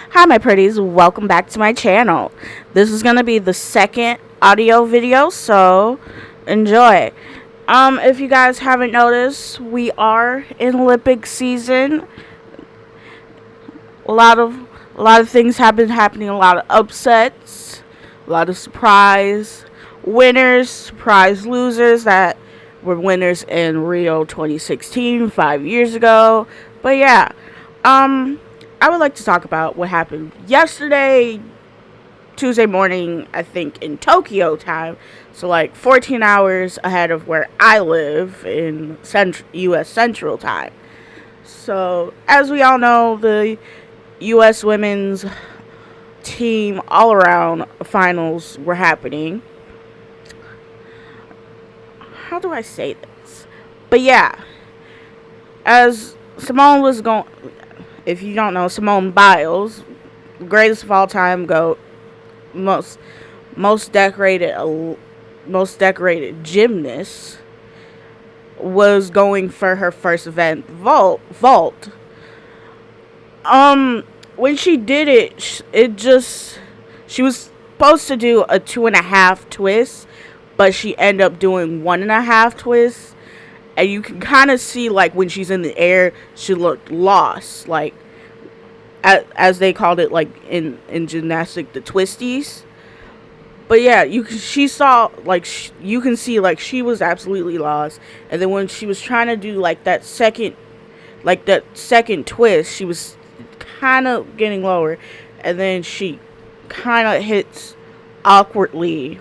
Hi, my pretties. Welcome back to my channel. This is going to be the second audio video, so enjoy. If you guys haven't noticed, we are in Olympic season. A lot of things have been happening. A lot of upsets, a lot of surprise winners, surprise losers that were winners in Rio 2016, 5 years ago. But yeah, I would like to talk about what happened yesterday, Tuesday morning, I think, in Tokyo time. So, like 14 hours ahead of where I live in U.S. Central time. So, as we all know, the U.S. women's team all around finals were happening. How do I say this? But yeah, as Simone was going, if you don't know, Simone Biles, greatest of all time, GOAT, most most decorated most decorated gymnast, was going for her first event, vault. When she did it, she was supposed to do a 2.5 twist, but she ended up doing 1.5 twists. And you can kind of see, like, when she's in the air, she looked lost, like, as they called it, like, in gymnastics, the twisties. But yeah, she saw, like, you can see, like, she was absolutely lost. And then when she was trying to do, like, that second twist, she was kind of getting lower. And then she kind of hits awkwardly,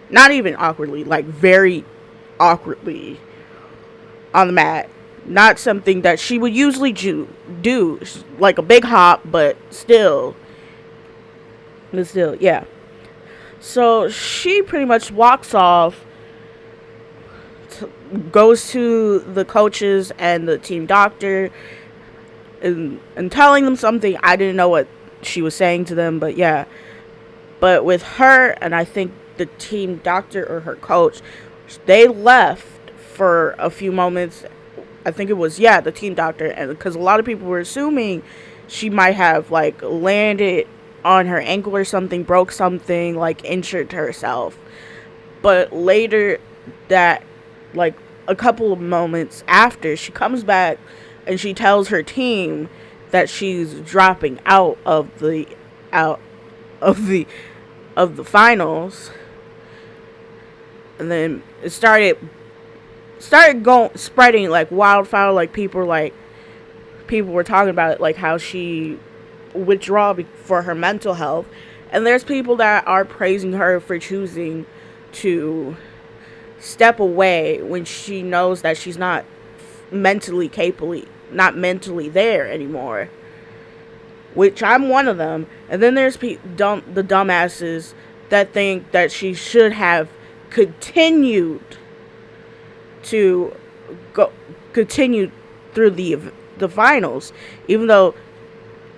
not even awkwardly, like, very awkwardly on the mat. Not something that she would usually do, like a big hop, but still, yeah. So she pretty much walks off, goes to the coaches and the team doctor, and telling them something. I didn't know what she was saying to them, but yeah. But with her, and I think the team doctor or her coach, they left for a few moments. I think it was, yeah, the team doctor, and because a lot of people were assuming she might have, like, landed on her ankle or something, broke something, like, injured herself. But later, that, like, a couple of moments after, she comes back and she tells her team that she's dropping out of the finals. And then it started going spreading like wildfire. Like, people were talking about it, like how she withdraw for her mental health. And there's people that are praising her for choosing to step away when she knows that she's not mentally there anymore, which I'm one of them. And then there's the dumbasses that think that she should have continued to continue through the finals, even though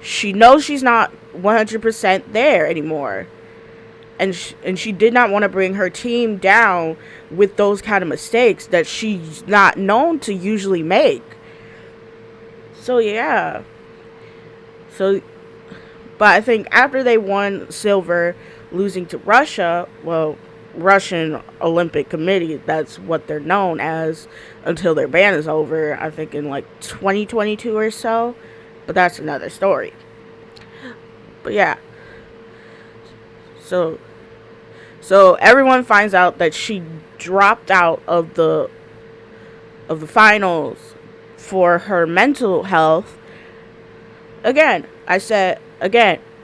she knows she's not 100% there anymore, and she did not want to bring her team down with those kind of mistakes that she's not known to usually make. So yeah. But I think after they won silver, losing to Russia, well, Russian Olympic Committee, that's what they're known as until their ban is over, I think in like 2022 or so. But that's another story. But yeah. So everyone finds out that she dropped out of the finals for her mental health. Again,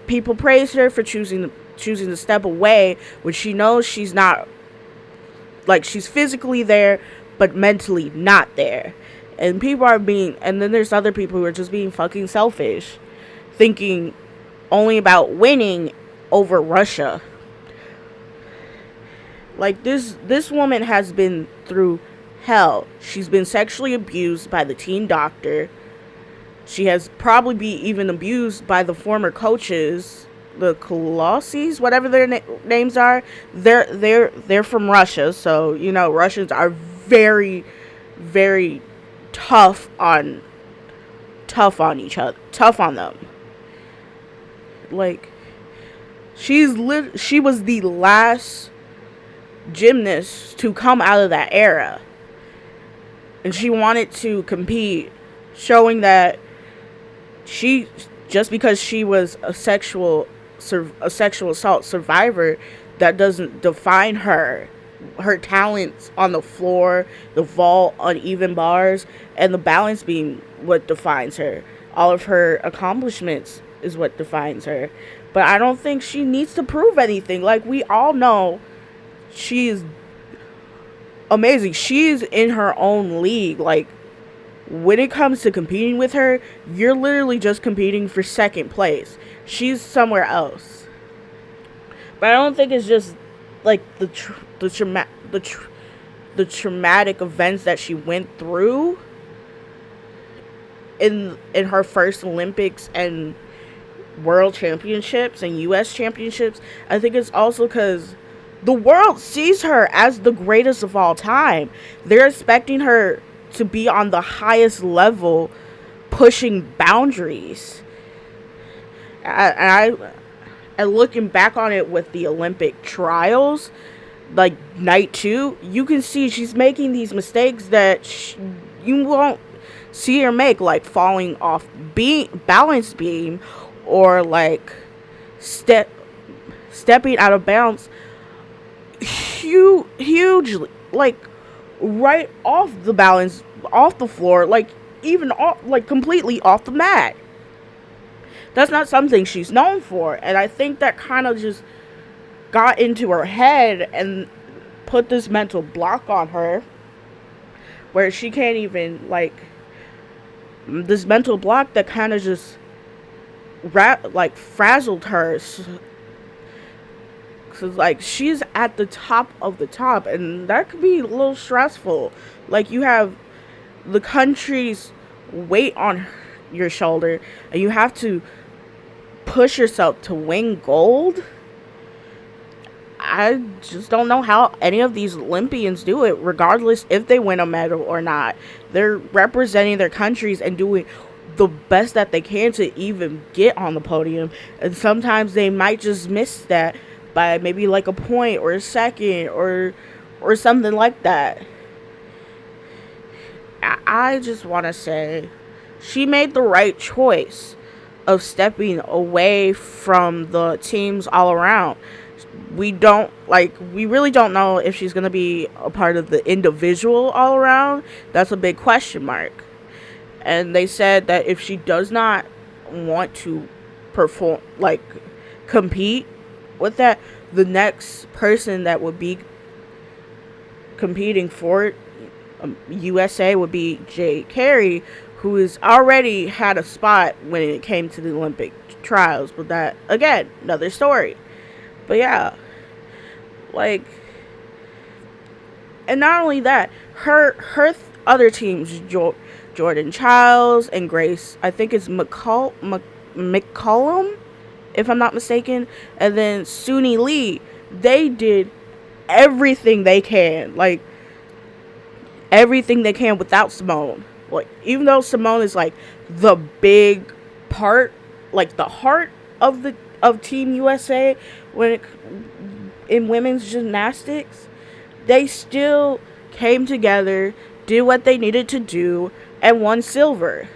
people praise her for choosing to step away when she knows she's not, like, she's physically there but mentally not there. And then there's other people who are just being fucking selfish, thinking only about winning over Russia. Like, this woman has been through hell. She's been sexually abused by the team doctor. She has probably been even abused by the former coaches, the Colossus, whatever their names are. They're from Russia, so you know Russians are very, very tough on them. like she was the last gymnast to come out of that era, and she wanted to compete, showing that she just because she was a sexual assault survivor, that doesn't define her. Her talents on the floor, the vault, uneven bars, and the balance beam what defines her. All of her accomplishments is what defines her. But I don't think she needs to prove anything. Like, we all know she is amazing. She's in her own league. Like, when it comes to competing with her, you're literally just competing for second place. She's somewhere else. But I don't think it's just like the traumatic events that she went through in her first Olympics and World Championships and US Championships. I think it's also because the world sees her as the greatest of all time. They're expecting her to be on the highest level, pushing boundaries. And looking back on it with the Olympic trials, like night 2, you can see she's making these mistakes that you won't see her make, like falling off balance beam, or like stepping out of bounds hugely, like right off the balance, off the floor, like even off, like completely off the mat. That's not something she's known for, and I think that kind of just got into her head and put this mental block on her where she can't even, like, this mental block that kind of just frazzled her. Cause like, she's at the top of the top, and that could be a little stressful. Like, you have the country's weight on your shoulder, and you have to push yourself to win gold. I just don't know how any of these Olympians do it, regardless if they win a medal or not. They're representing their countries and doing the best that they can to even get on the podium. And sometimes they might just miss that by maybe like a point or a second or something like that. I just want to say she made the right choice of stepping away from the teams all around. We really don't know if she's going to be a part of the individual all around. That's a big question mark. And they said that if she does not want to perform, like, compete with that, the next person that would be competing for USA would be Jay Carey, who has already had a spot when it came to the Olympic trials. But that, again, another story. But yeah, like, and not only that, her other teams, Jordan Childs and Grace, I think it's McCollum, if I'm not mistaken, and then Suni Lee, they did everything they can, like, everything they can without Simone. Like, even though Simone is like the big part, like the heart of Team USA in women's gymnastics, they still came together, did what they needed to do, and won silver.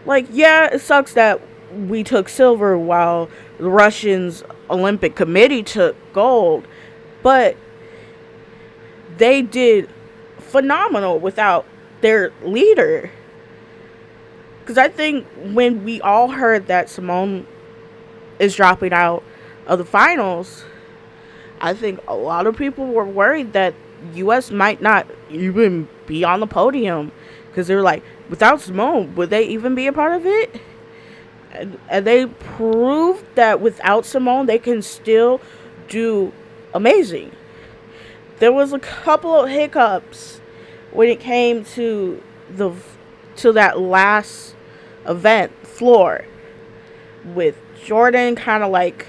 Like, yeah, it sucks that we took silver while the Russians Olympic Committee took gold, but they did phenomenal without their leader. Because I think when we all heard that Simone is dropping out of the finals, I think a lot of people were worried that US might not even be on the podium, because they were like, without Simone, would they even be a part of it? And they proved that without Simone, they can still do amazing. There was a couple of hiccups when it came to that last event floor, with Jordan kind of like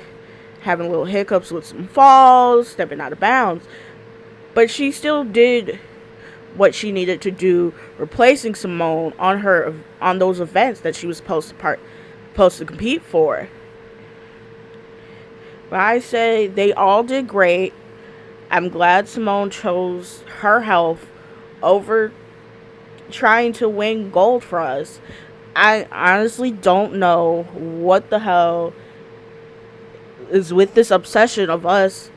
having little hiccups with some falls, stepping out of bounds, but she still did what she needed to do, replacing Simone on those events that she was supposed to compete for. But I say they all did great. I'm glad Simone chose her health over trying to win gold for us. I honestly don't know what the hell is with this obsession of us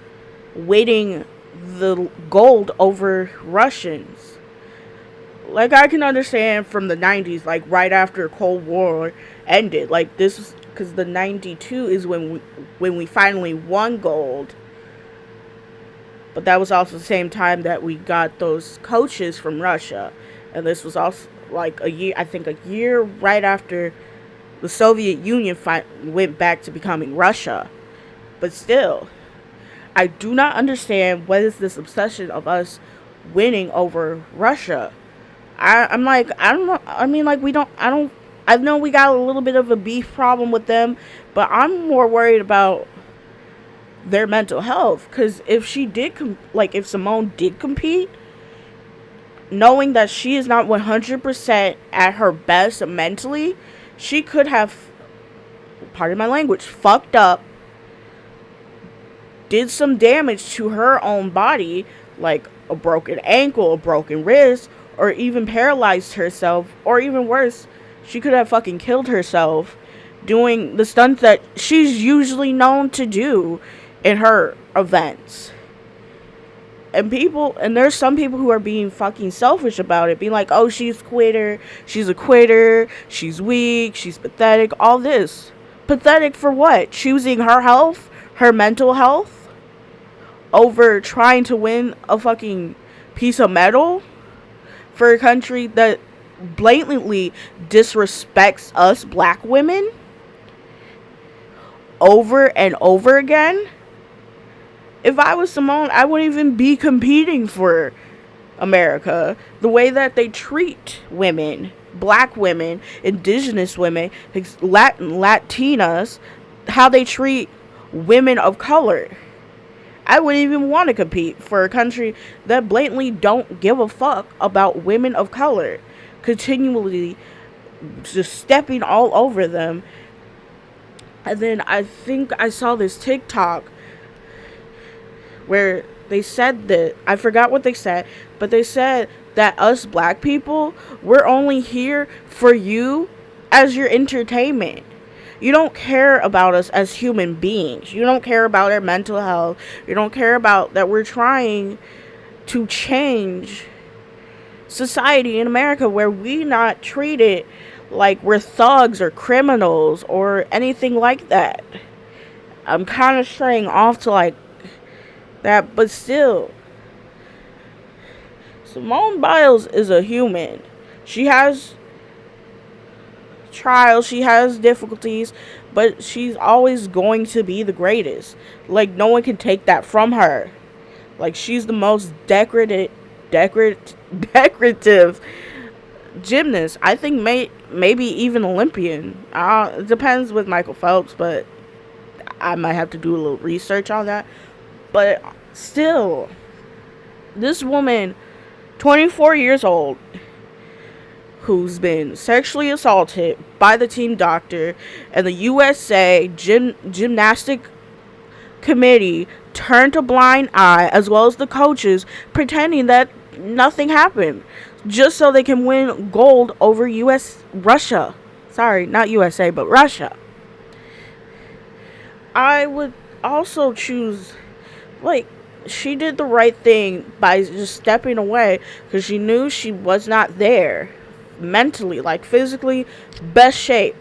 winning the gold over Russians. Like, I can understand from the 90s, like right after Cold War ended, like this is because the 92 is when we finally won gold, but that was also the same time that we got those coaches from Russia, and this was also like a year, I think a year right after the Soviet Union went back to becoming Russia. But still, I do not understand what is this obsession of us winning over Russia. I'm like, I don't know. I mean, like, we don't, I don't, I know we got a little bit of a beef problem with them, but I'm more worried about their mental health. Because if she did, like, if Simone did compete, knowing that she is not 100% at her best mentally, she could have, pardon my language, fucked up, did some damage to her own body, like a broken ankle, a broken wrist, or even paralyzed herself, or even worse, she could have fucking killed herself doing the stunts that she's usually known to do in her events. And there's some people who are being fucking selfish about it, being like, oh, she's a quitter, she's weak, she's pathetic, all this. Pathetic for what? Choosing her health, her mental health, over trying to win a fucking piece of metal for a country that blatantly disrespects us black women over and over again. If I was Simone, I wouldn't even be competing for America. The way that they treat women, black women, indigenous women, Latinas, how they treat women of color. I wouldn't even want to compete for a country that blatantly don't give a fuck about women of color, continually just stepping all over them. And then I think I saw this TikTok where they said that, I forgot what they said, but they said that us black people, we're only here for you as your entertainment. You don't care about us as human beings. You don't care about our mental health. You don't care about that we're trying to change society in America where we not treated like we're thugs or criminals or anything like that. I'm kind of straying off to like that, but still, Simone Biles is a human. She has trials, she has difficulties, but she's always going to be the greatest. Like, no one can take that from her. Like, she's the most decorative gymnast. I think maybe even Olympian. It depends with Michael Phelps, but I might have to do a little research on that. But still, this woman, 24 years old, who's been sexually assaulted by the team doctor and the USA Gymnastic Committee turned a blind eye, as well as the coaches, pretending that nothing happened, just so they can win gold over Russia. Sorry, not USA, but Russia. I would also choose, like, she did the right thing by just stepping away because she knew she was not there mentally, like physically, best shape.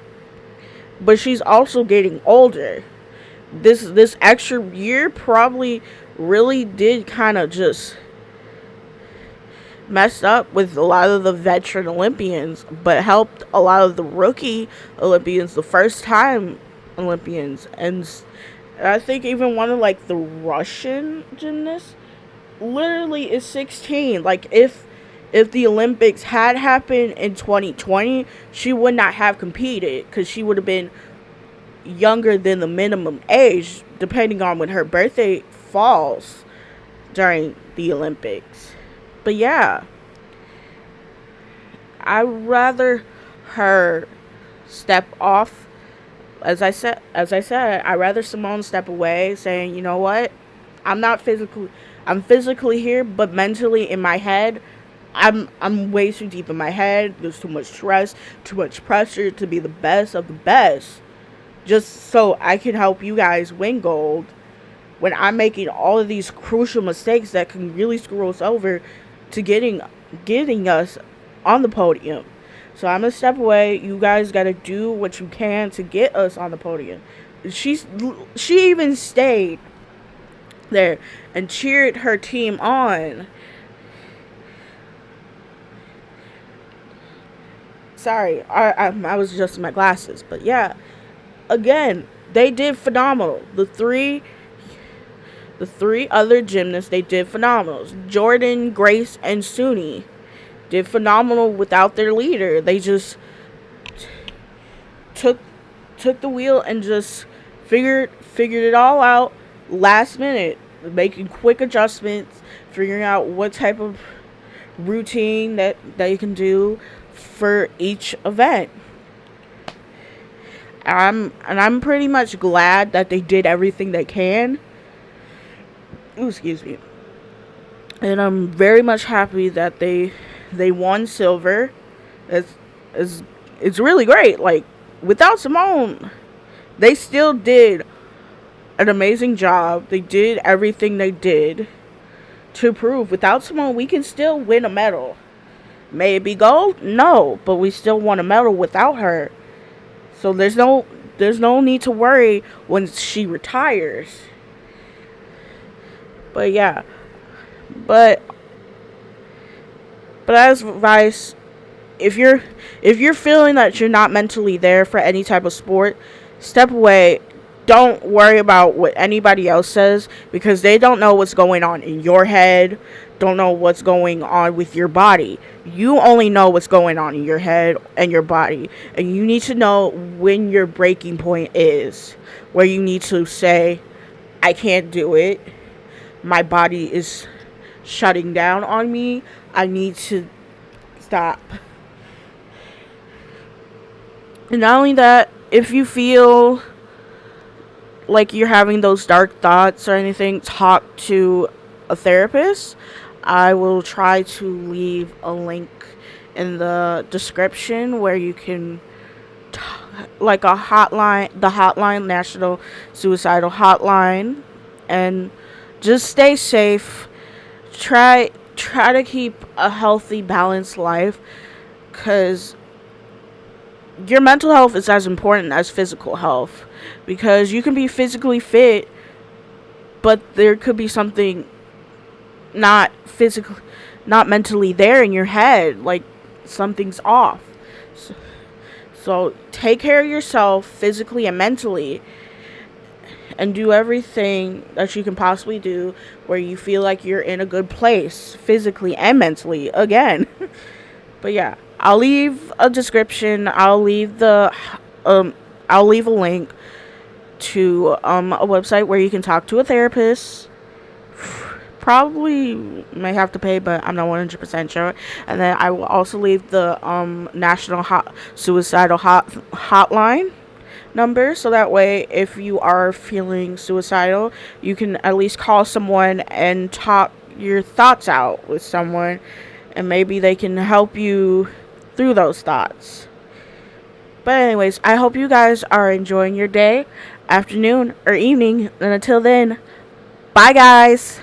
But she's also getting older. This extra year probably really did kind of just mess up with a lot of the veteran Olympians, but helped a lot of the rookie Olympians, the first time Olympians. And I think even one of like the Russian gymnasts literally is 16. Like, if the Olympics had happened in 2020, she would not have competed because she would have been younger than the minimum age, depending on when her birthday falls during the Olympics. But yeah, I'd rather her step off as I said, I'd rather Simone step away, saying, you know what, I'm not physically, I'm physically here, but mentally in my head, I'm way too deep in my head. There's too much stress, too much pressure to be the best of the best, just so I can help you guys win gold. When I'm making all of these crucial mistakes that can really screw us over to getting us on the podium. So I'm gonna step away. You guys gotta do what you can to get us on the podium. She even stayed there and cheered her team on. Sorry, I was adjusting my glasses, but yeah, again, they did phenomenal. The three other gymnasts, they did phenomenal. Jordan, Grace, and Suni did phenomenal without their leader. They just took took the wheel and just figured it all out last minute, making quick adjustments, figuring out what type of routine that you can do for each event. I'm pretty much glad that they did everything they can. Ooh, excuse me. And I'm very much happy that they won silver. It's it's really great. Like, without Simone, they still did an amazing job. They did everything they did to prove without Simone we can still win a medal. May it be gold? No, but we still won a medal without her. So there's no need to worry when she retires. But yeah, but but as advice, if you're feeling that you're not mentally there for any type of sport, step away. Don't worry about what anybody else says, because they don't know what's going on in your head, don't know what's going on with your body. You only know what's going on in your head and your body, and you need to know when your breaking point is, where you need to say, I can't do it. My body is shutting down on me. I need to stop. And not only that, if you feel like you're having those dark thoughts or anything, talk to a therapist. I will try to leave a link in the description where you can, like, a hotline, the hotline, National Suicidal Hotline, and just stay safe. Try to keep a healthy, balanced life, because your mental health is as important as physical health, because you can be physically fit, but there could be something not physically, not mentally there in your head, like something's off. So take care of yourself physically and mentally, and do everything that you can possibly do where you feel like you're in a good place physically and mentally again. But yeah, I'll leave a description. I'll leave a link to a website where you can talk to a therapist. Probably may have to pay, but I'm not 100% sure. And then I will also leave the National Suicidal Hotline number, so that way if you are feeling suicidal, you can at least call someone and talk your thoughts out with someone, and maybe they can help you through those thoughts. But anyways, I hope you guys are enjoying your day, afternoon, or evening, and until then, bye guys.